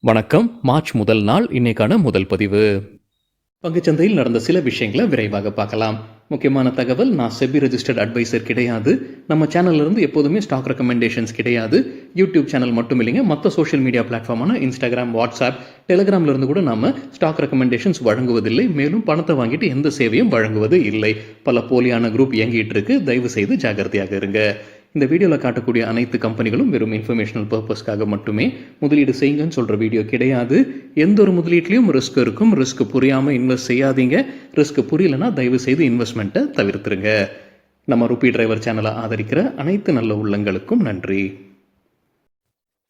வணக்கம். மார்ச் முதல் நாள் இன்னைக்கான முதல் பதிவு. பங்குச்சந்தையில் நடந்த சில விஷயங்களை விரைவாக பார்க்கலாம். முக்கியமான தகவல், நான் செபி ரெஜிஸ்டர்ட் அட்வைசர் கிடையாது. நம்ம சேனல்ல இருந்து எப்போதுமே ஸ்டாக் ரெக்கமெண்டேஷன்ஸ் கிடையாது. யூடியூப் சேனல் மட்டும் இல்லைங்க, மற்ற சோஷியல் மீடியா பிளாட்ஃபார்மான இன்ஸ்டாகிராம், வாட்ஸ்அப், டெலிகிராம்ல இருந்து கூட நாம ஸ்டாக் ரெக்கமெண்டேஷன்ஸ் வழங்குவதில்லை. மேலும் பணத்தை வாங்கிட்டு எந்த சேவையும் வழங்குவது இல்லை. பல போலியான குரூப் இயங்கிட்டு இருக்கு. தயவு செய்து ஜாகிரதையாக இருங்க. இந்த வீடியோவில் காட்டக்கூடிய அனைத்து கம்பெனிகளும் வெறும் இன்ஃபர்மேஷனல் பர்பஸ்க்காக மட்டுமே முதலீடு செய்யுங்கன்னு சொல்கிற வீடியோ கிடையாது. எந்த ஒரு முதலீட்லையும் ரிஸ்க் இருக்கும். ரிஸ்க் புரியாமல் இன்வெஸ்ட் செய்யாதீங்க. ரிஸ்க் புரியலன்னா தயவு செய்து இன்வெஸ்ட்மெண்ட்டை தவிர்த்துருங்க. நம்ம ருபி டிரைவர் சேனலை ஆதரிக்கிற அனைத்து நல்ல உள்ளங்களுக்கும் நன்றி.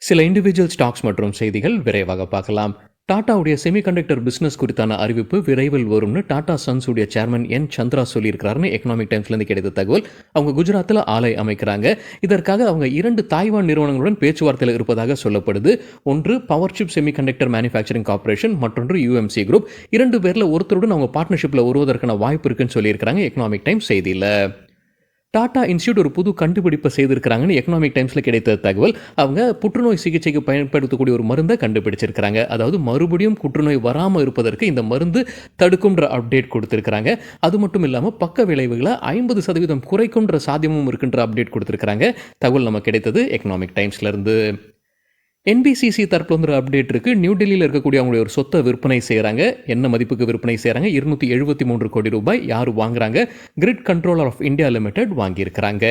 சில இண்டிவிஜுவல் ஸ்டாக்ஸ் மற்றும் செய்திகள் விரைவாக பார்க்கலாம். டாட்டாவுடைய செமிகண்டக்டர் பிசினஸ் குறித்தான அறிவிப்பு விரைவில் வரும்னு டாடா சன்ஸ் உடைய சேர்மன் என் சந்திரா சொல்லியிருக்கிறாருன்னு எக்கனாமிக் டைம்ஸ்லேருந்து கிடைத்த தகவல். அவங்க குஜராத்தில் ஆலை அமைக்கிறாங்க. இதற்காக அவங்க 2 தாய்வான் நிறுவனங்களுடன் பேச்சுவார்த்தையில் இருப்பதாக சொல்லப்படுது. ஒன்று power chip semiconductor manufacturing corporation, மற்றொன்று யூஎம்சி குரூப். 2 பேரில் ஒருத்தருடன் அவங்க பார்ட்னர்ஷிப்பில் வருவதற்கான வாய்ப்பு இருக்குன்னு சொல்லியிருக்கிறாங்க எக்கனாமிக் டைம்ஸ் செய்தியில். டாடா இன்ஸ்டியூட் ஒரு புது கண்டுபிடிப்பை செய்திருக்கிறாங்கன்னு எக்கனாமிக் டைம்ஸில் கிடைத்த தகவல். அவங்க புற்றுநோய் சிகிச்சைக்கு பயன்படுத்தக்கூடிய ஒரு மருந்தை கண்டுபிடிச்சிருக்கிறாங்க. அதாவது மறுபடியும் புற்றுநோய் வராமல் இருப்பதற்கு இந்த மருந்து தடுக்கும்ன்ற அப்டேட் கொடுத்துருக்காங்க. அது மட்டும் இல்லாமல் பக்க விளைவுகளை 50% குறைக்கும்ன்ற சாத்தியமும் இருக்குன்ற அப்டேட் கொடுத்துருக்காங்க. தகவல் நமக்கு கிடைத்தது எக்கனாமிக் டைம்ஸ்லேருந்து. என்பிசிசி தரப்புல ஒரு அப்டேட் இருக்குது. நியூ டெல்லியில் இருக்கக்கூடிய அவங்களுடைய ஒரு சொத்தை விற்பனை செய்கிறாங்க. என்ன மதிப்புக்கு விற்பனை செய்கிறாங்க? 273 கோடி ரூபாய். யார் வாங்குறாங்க? Grid controller of India limited வாங்கியிருக்கிறாங்க.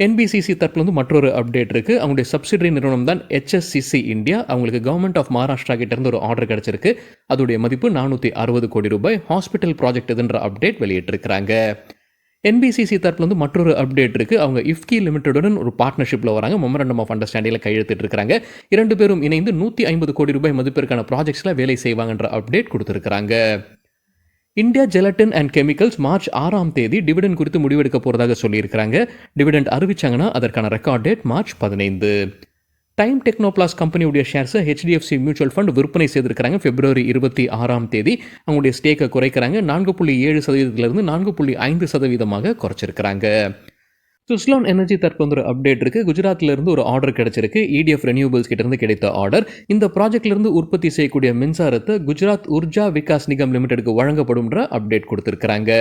என்பிசிசி தரப்புல மற்றொரு அப்டேட் இருக்குது. அவங்களுடைய சப்சிடரி நிறுவனம் தான் HSCC இந்தியா. அவங்களுக்கு கவர்மெண்ட் ஆஃப் மகாராஷ்டிரா கிட்டேருந்து ஒரு ஆர்டர் கிடச்சிருக்கு. அதோடைய மதிப்பு 460 கோடி ரூபாய். ஹாஸ்பிட்டல் ப்ராஜெக்ட் இதுன்ற அப்டேட் வெளியிட்டிருக்கிறாங்க. என்பிசிசி தரப்புல மற்றொரு அப்டேட் இருக்குது. அவங்க இஃப்கி லிமிடெடுடன் ஒரு பார்ட்னர்ஷிப்பில் வராங்க. மெமரண்டம் ஆஃப் அண்டர்ஸ்டாண்டிங்கில் கையெழுத்திட்டு இருக்காங்க. 2 பேரும் இணைந்து 150 கோடி ரூபாய் மதிப்பிற்கான ப்ராஜெக்ட்ஸில் வேலை செய்வாங்கன்ற அப்டேட் கொடுத்துருக்காங்க. India gelatin and chemicals March 6ஆம் தேதி டிவிடெண்ட் குறித்து முடிவெடுக்க போகிறதாக சொல்லியிருக்கிறாங்க. டிவிடெண்ட் அறிவிச்சாங்கன்னா அதற்கான record date March 15. Time Technoplast கம்பெனியுடைய ஷேர்ஸை HDFC மியூச்சுவல் ஃபண்ட் விற்பனை செய்திருக்கிறாங்க. பிப்ரவரி 26ஆம் தேதி அவங்களுடைய ஸ்டேக்கை குறைக்கிறாங்க. 4.7%லிருந்து 4.5% குறைச்சிருக்கிறாங்க. சுஸ்லான் எனர்ஜி தரப்பு ஒரு அப்டேட் இருக்குது. குஜராத்திலிருந்து ஒரு ஆர்டர் கிடைச்சிருக்கு. EDF ரெனியூவபிள்ஸ் கிட்டேருந்து கிடைத்த ஆர்டர். இந்த ப்ராஜெக்ட்லேருந்து உற்பத்தி செய்யக்கூடிய மின்சாரத்தை குஜராத் உர்ஜா விகாஸ் நிகம் லிமிடெடுக்கு வழங்கப்படும்ன்ற அப்டேட் கொடுத்துருக்காங்க.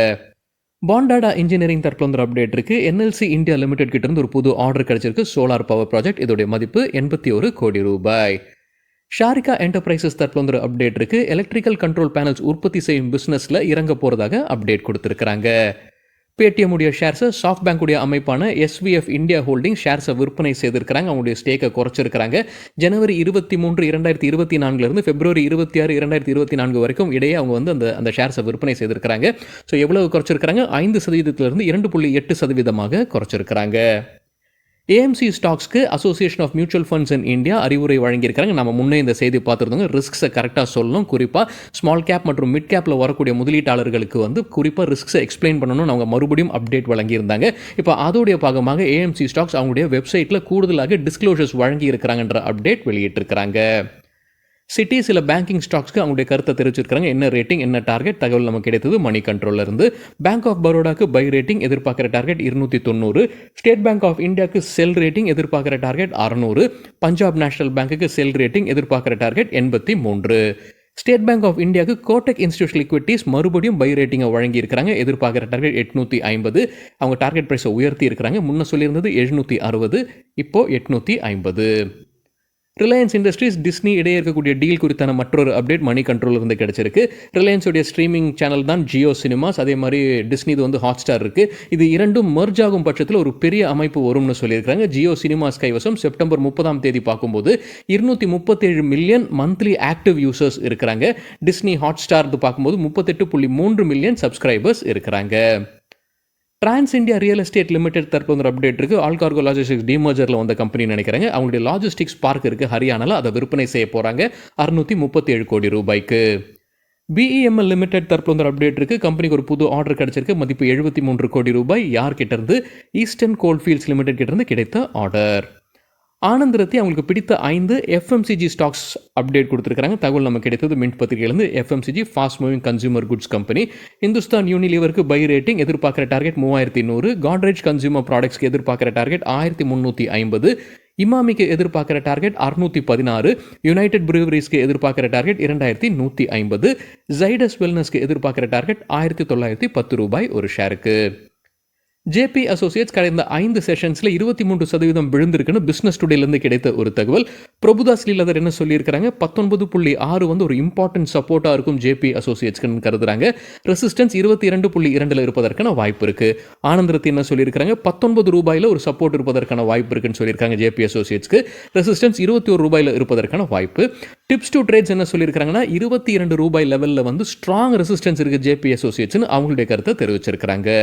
பாண்டாடா இன்ஜினியரிங் தரப்புல ஒரு அப்டேட் இருக்கு. NLC இந்தியா லிமிடெட் கிட்ட இருந்து ஒரு புது ஆர்டர் கிடைச்சிருக்கு. Solar power project. இதோடைய மதிப்பு 81 கோடி ரூபாய். ஷாரிகா என்டர்பிரைசஸ் தரப்புல ஒரு அப்டேட் இருக்கு. எலக்ட்ரிக்கல் கண்ட்ரோல் பேனல்ஸ் உற்பத்தி செய்யும் பிசினஸ்ல இறங்க போறதாக அப்டேட் கொடுத்திருக்காங்க. பேடிஎம் உடைய ஷேர்ஸை சாஃப்ட் பேங்க் உடைய அமைப்பான SVF இந்தியா ஹோல்டிங் ஷேர்ஸை விற்பனை செய்திருக்கிறாங்க. அவங்களுடைய ஸ்டேக்கை குறைச்சிருக்கிறாங்க. ஜனவரி 23, 2024 பிப்ரவரி 26, 2024 வரைக்கும் இடையே அவங்க அந்த ஷேர்ஸை விற்பனை செய்திருக்கிறாங்க. ஸோ எவ்வளவு குறைச்சிருக்கிறாங்க? 5%லிருந்து 2.8% குறைச்சிருக்கிறாங்க. AMC ஸ்டாக்ஸ்க்கு association of mutual funds in India அறிவுரை வழங்கியிருக்கிறாங்க. நம்ம முன்னே இந்த செய்தி பார்த்துருந்தோங்க. ரிஸ்க்ஸை கரெக்டாக சொல்லணும். குறிப்பாக ஸ்மால் கேப் மற்றும் மிட் கேப்பில் வரக்கூடிய முதலீட்டாளர்களுக்கு குறிப்பாக ரிஸ்க்ஸை எக்ஸ்பிளைன் பண்ணணும்னு அவங்க மறுபடியும் அப்டேட் வழங்கியிருந்தாங்க. இப்போ அதோடைய பாகமாக AMC ஸ்டாக்ஸ் அவங்களுடைய வெப்சைட்டில் கூடுதலாக டிஸ்க்ளோஷர்ஸ் வழங்கி இருக்கிறாங்கன்ற அப்டேட் வெளியிட்டிருக்கிறாங்க. சிட்டி சில பேங்கிங் ஸ்டாக்ஸ்க்கு அவங்களுடைய கருத்தை தெரிவிச்சிருக்காங்க. என்ன ரேட்டிங், என்ன டார்கெட்? தகவல் நமக்கு கிடைத்தது மணி கண்ட்ரோல்ல இருந்து. பேங்க் ஆஃப் பரோடாக்கு பை ரேட்டிங், எதிர்பார்க்குற டார்கெட் 290. ஸ்டேட் பேங்க் ஆஃப் இந்தியாவுக்கு செல் ரேட்டிங், எதிர்பார்க்குற டார்கெட் 600. பஞ்சாப் நேஷனல் பேங்க்குக்கு செல் ரேட்டிங், எதிர்பார்க்குற டார்கெட் 83. ஸ்டேட் பேங்க் ஆஃப் இந்தியாவுக்கு கோடெக் இன்ஸ்டிடியூஷனல் லிக்விடிட்டிஸ் மறுபடியும் பை ரேட்டிங்கை வழங்கியிருக்கிறாங்க. எதிர்பார்க்குற டார்கெட் 850. அவங்க டார்கெட் ப்ரைஸை உயர்த்தி இருக்கிறாங்க. முன்ன சொல்லியிருந்தது 760, இப்போ 850. ரிலையன்ஸ் இண்டஸ்ட்ரீஸ் டிஸ்னி இடையே இருக்கக்கூடிய டீல் குறித்தான மற்றொரு அப்டேட் மணி கண்ட்ரோல் இருந்து கிடைச்சிருக்கு. ரிலையன்ஸுடைய ஸ்ட்ரீமிங் சேனல் தான் ஜியோ சினிமாஸ். அதே மாதிரி டிஸ்னி ஹாட்ஸ்டார் இருக்குது. இது இரண்டும் மர்ஜ் ஆகும் பட்சத்தில் ஒரு பெரிய அமைப்பு வரும்னு சொல்லியிருக்காங்க. ஜியோ சினிமாஸ் கைவசம் செப்டம்பர் 30ஆம் தேதி பார்க்கும்போது 237 மில்லியன் மந்த்லி ஆக்டிவ் யூசர்ஸ் இருக்கிறாங்க. டிஸ்னி ஹாட்ஸ்டார் பார்க்கும்போது 38.3 மில்லியன் சப்ஸ்கிரைபர்ஸ் இருக்கிறாங்க. Trans India real estate limited தரப்பு ஒரு அப்டேட் இருக்குது. ஆல் கார்கோ லாஜிஸ்டிக்ஸ் டிமர்ஜரில் வந்த கம்பெனி நினைக்கிறாங்க. அவங்களுடைய லாஜிஸ்டிக்ஸ் பார்க் இருக்குது ஹரியானாவில். அதை விற்பனை செய்ய போகிறாங்க 637 கோடி ரூபாய்க்கு. BEML லிமிடெட் தரப்பு ஒரு அப்டேட் இருக்குது. கம்பெனிக்கு ஒரு புது ஆர்டர் கிடைச்சிருக்கு. மதிப்பு 73 கோடி ரூபாய். யார்கிட்ட இருந்து? ஈஸ்டர்ன் கோல்ஃபீல்ட்ஸ் லிமிடெட் கிட்ட இருந்து கிடைத்த ஆர்டர். ஆனந்த் ரத்தி அவங்களுக்கு பிடித்த 5 FMCG ஸ்டாக்ஸ் அப்டேட் கொடுத்துருக்காங்க. தகவல் நமக்கு கிடைத்தது மின்ட் பத்திரிகையிலிருந்து. FMCG fast moving consumer goods company. Hindustan யூனிலீவருக்கு பை ரேட்டிங், எதிர்பார்க்குற டார்கெட் 3100. காட்ரேஜ் கன்சூமர் ப்ராடக்ட்ஸ்க்கு எதிர்பார்க்குற டார்கெட் 1350. இமாமிக்கு எதிர்பார்க்குற டார்கெட் 616, யுனைடெட் ப்ரூவரிஸ்க்கு எதிர்பார்க்குற டார்கெட் 2150, ஜைடஸ் வெல்னஸ்க்கு எதிர்பார்க்குற டார்கெட் ரூபாய் 1910 ஒரு ஷேருக்கு. ஜேபி அசோசியேட்ஸ் கடந்த 5 செஷன்ஸில் 23% விழுந்திருக்குன்னு பிஸ்னஸ் டுடேலேருந்து கிடைத்த ஒரு தகவல். பிரபுதாஸ் லீலாதர் என்ன சொல்லியிருக்கிறாங்க, 19.6 வந்து ஒரு இம்பார்ட்டன்ட் சப்போர்ட்டாக இருக்கும் ஜேபி அசோசியேட்ஸ்க்குன்னு கருதுறாங்க. ரெசிஸ்டன்ஸ் 22.2 இருப்பதற்கான வாய்ப்பு இருக்குது. ஆனந்தரத்தி என்ன சொல்லியிருக்கிறாங்க, 19 ரூபாயில் ஒரு சப்போர்ட் இருப்பதற்கான வாய்ப்பு இருக்குன்னு சொல்லியிருக்காங்க ஜேபி அசோசியேட்ஸ்க்கு. ரெசிஸ்டன்ஸ் 21 ரூபாயில் இருப்பதற்கான வாய்ப்பு. டிப்ஸ் டு ட்ரேட்ஸ் என்ன சொல்லியிருக்காங்கன்னா, 22 ரூபாய் லெவலில் வந்து ஸ்ட்ராங் ரெசிஸ்டன்ஸ் இருக்குது ஜேபி அசோசியேட்ஸ்னு அவங்களுடைய கருத்தை தெரிவிச்சிருக்கிறாங்க.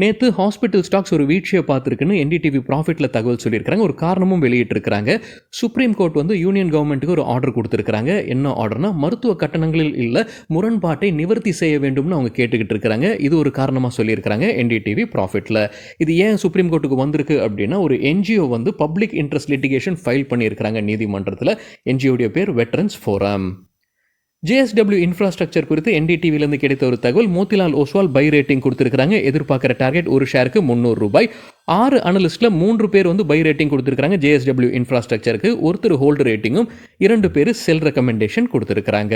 நேற்று ஹாஸ்பிட்டல் ஸ்டாக்ஸ் ஒரு வீழ்ச்சியை பார்த்துருக்குன்னு என்டிடிவி ப்ராஃபிட்டில் தகவல் சொல்லியிருக்காங்க. ஒரு காரணமும் வெளியிட்டிருக்கிறாங்க. சுப்ரீம் கோர்ட் வந்து யூனியன் கவர்மெண்ட்டுக்கு ஒரு ஆர்டர் கொடுத்துருக்காங்க. என்ன ஆர்டர்னா, மருத்துவ கட்டணங்களில் இல்லை முரண்பாட்டை நிவர்த்தி செய்ய வேண்டும்னு அவங்க கேட்டுக்கிட்டு இருக்கிறாங்க. இது ஒரு காரணமாக சொல்லியிருக்கிறாங்க என்டிடிவி ப்ராஃபிட்டில். இது ஏன் சுப்ரீம் கோர்ட்டுக்கு வந்திருக்கு அப்படின்னா, ஒரு என்ஜிஓ வந்து பப்ளிக் இன்ட்ரெஸ்ட் லிட்டிகேஷன் ஃபைல் பண்ணியிருக்கிறாங்க நீதிமன்றத்தில். என்ஜிஓடைய பேர் வெட்டரன்ஸ் ஃபோரம். ஜேஎஸ்டபிள்யூ இன்ஃப்ராஸ்ட்ரக்சர் குறித்து என்டிடிவிலேருந்து கிடைத்த ஒரு தகவல். மோத்திலால் ஓஸ்வால் பை ரேட்டிங் கொடுத்துருக்காங்க. எதிர்பார்க்குற டார்கெட் ஒரு ஷேருக்கு 300 ரூபாய். 6 அனலிஸ்ட்டில் 3 பேர் வந்து பை ரேட்டிங் கொடுத்துருக்காங்க ஜேஎஸ்டபிள்யூ இன்ஃப்ராஸ்ட்ரக்சருக்கு. ஒருத்தர் ஹோல்டு ரேட்டிங்கும் 2 பேர் செல் ரெக்கமெண்டேஷன் கொடுத்துருக்காங்க.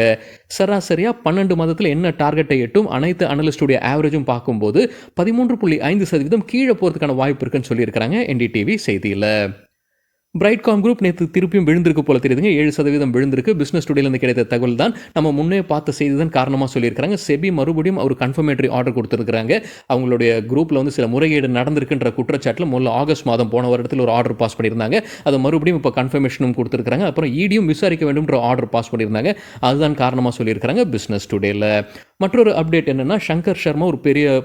சராசரியாக 12 மாதத்தில் என்ன டார்கெட்டை எட்டும் அனைத்து அனலிஸ்டுடைய ஆவரேஜும் பார்க்கும்போது 13.5% கீழே போகிறதுக்கான வாய்ப்பு இருக்குன்னு சொல்லியிருக்கிறாங்க என்டிடிவி செய்தியில். பிரைட்காம் குரூப் நேற்று திருப்பியும் விழுந்திருக்கு போல தெரியுதுங்க. 7% விழுந்திருக்கு. பிஸ்னஸ் டுடேலேருந்து கிடைத்த தகவல் தான். நம்ம முன்னே பார்த்த செய்தி தான் காரணமாக சொல்லியிருக்காங்க. செபி மறுபடியும் ஒரு கன்ஃபர்மேட்டரி ஆர்டர் கொடுத்துருக்காங்க. அவங்களுடைய குரூப்பில் வந்து சில முறைகேடு நடந்திருக்குன்ற குற்றச்சாட்டில் முதல்ல ஆகஸ்ட் மாதம் போன வருடத்தில் ஒரு ஆர்டர் பாஸ் பண்ணியிருந்தாங்க. அதை மறுபடியும் இப்போ கன்ஃபர்மேஷனும் கொடுத்துருக்காங்க. அப்புறம் இடியும் விசாரிக்க வேண்டும்ன்ற ஆர்டர் பாஸ் பண்ணியிருந்தாங்க. அதுதான் காரணமாக சொல்லியிருக்காங்க பிஸ்னஸ் டுடேல. மற்றொரு அப்டேட் என்னென்னா, சங்கர் சர்மா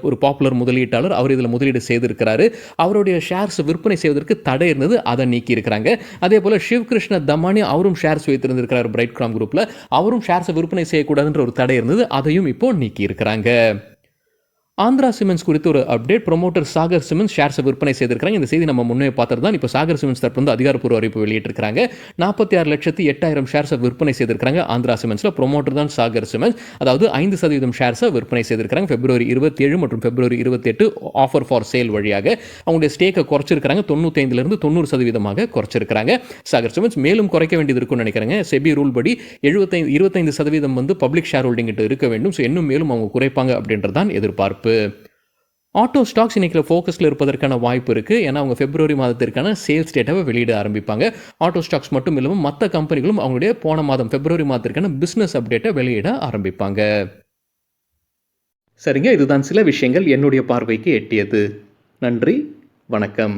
ஒரு பாப்புலர் முதலீட்டாளர். அவர் இதில் முதலீடு செய்திருக்கிறாரு. அவருடைய ஷேர்ஸ் விற்பனை செய்வதற்கு தடை இருந்தது, அதை நீக்கி இருக்கிறாங்க. அதே போல சிவகிருஷ்ண தமானி அவரும் ஷேர்ஸ் வைத்திருந்திருக்கிறார் பிரைட்காம் குரூப்ல. அவரும் ஷேர்ஸை விற்பனை செய்யக்கூடாதுன்ற ஒரு தடை இருந்தது, அதையும் இப்போ நீக்கி இருக்கிறாங்க. ஆந்திரா சிமெண்ட்ஸ் குறித்து ஒரு அப்டேட். ப்ரொமோட்டர் சாகர் சிமெண்ட்ஸ் ஷேர்ஸை விற்பனை செய்திருக்காங்க. இந்த செய்தி நம்ம முன்னே பார்த்தது தான். இப்போ சாகர் சிமெண்ட்ஸ் தரப்பு வந்து அதிகாரப்பூர்வ அறிவிப்பு வெளியிட்டிருக்காங்க. 46,08,000 ஷேர்ஸை விற்பனை செய்திருக்காங்க ஆந்திரா சிமெண்ட்ஸில். ப்ரொமோட்டர் தான் சாகர் சிமெண்ட்ஸ். அதாவது 5% ஷேர்ஸை விற்பனை செய்திருக்காங்க. February 27 மற்றும் February 28 ஆஃபர் ஃபார் சேல் வழியாக அவங்களுடைய ஸ்டேக்கை குறைச்சிருக்காங்க. 95% 90% குறைச்சிருக்காங்க சாகர் சிமெண்ட்ஸ். மேலும் குறைக்க வேண்டியது இருக்கும்னு நினைக்கிறாங்க. செபி ரூல் படி 25% வந்து பப்ளிக் ஷேர் ஹோல்டிங் கிட்ட இருக்க வேண்டும். ஸோ இன்னும் மேலும் அவங்க குறைப்பாங்க அப்படின்றதான் எதிர்பார்ப்பு. ஆட்டோ ஸ்டாக்ஸ் இன்னைக்கு ஃபோக்கஸில் இருப்பதற்கான வாய்ப்பு இருக்குது. ஏன்னா அவங்க February மாதத்திற்கான சேல்ஸ் டேட்டாவை வெளியிட ஆரம்பிப்பாங்க. ஆட்டோ ஸ்டாக்ஸ் மட்டும் இல்லாமல் மற்ற கம்பெனிகளும் அவங்களுடைய போன மாதம் February மாதத்திற்கான பிஸ்னஸ் அப்டேட்டை வெளியிட ஆரம்பிப்பாங்க. சரிங்க, இதுதான் சில விஷயங்கள் என்னுடைய பார்வைக்கு எட்டியது. நன்றி, வணக்கம்.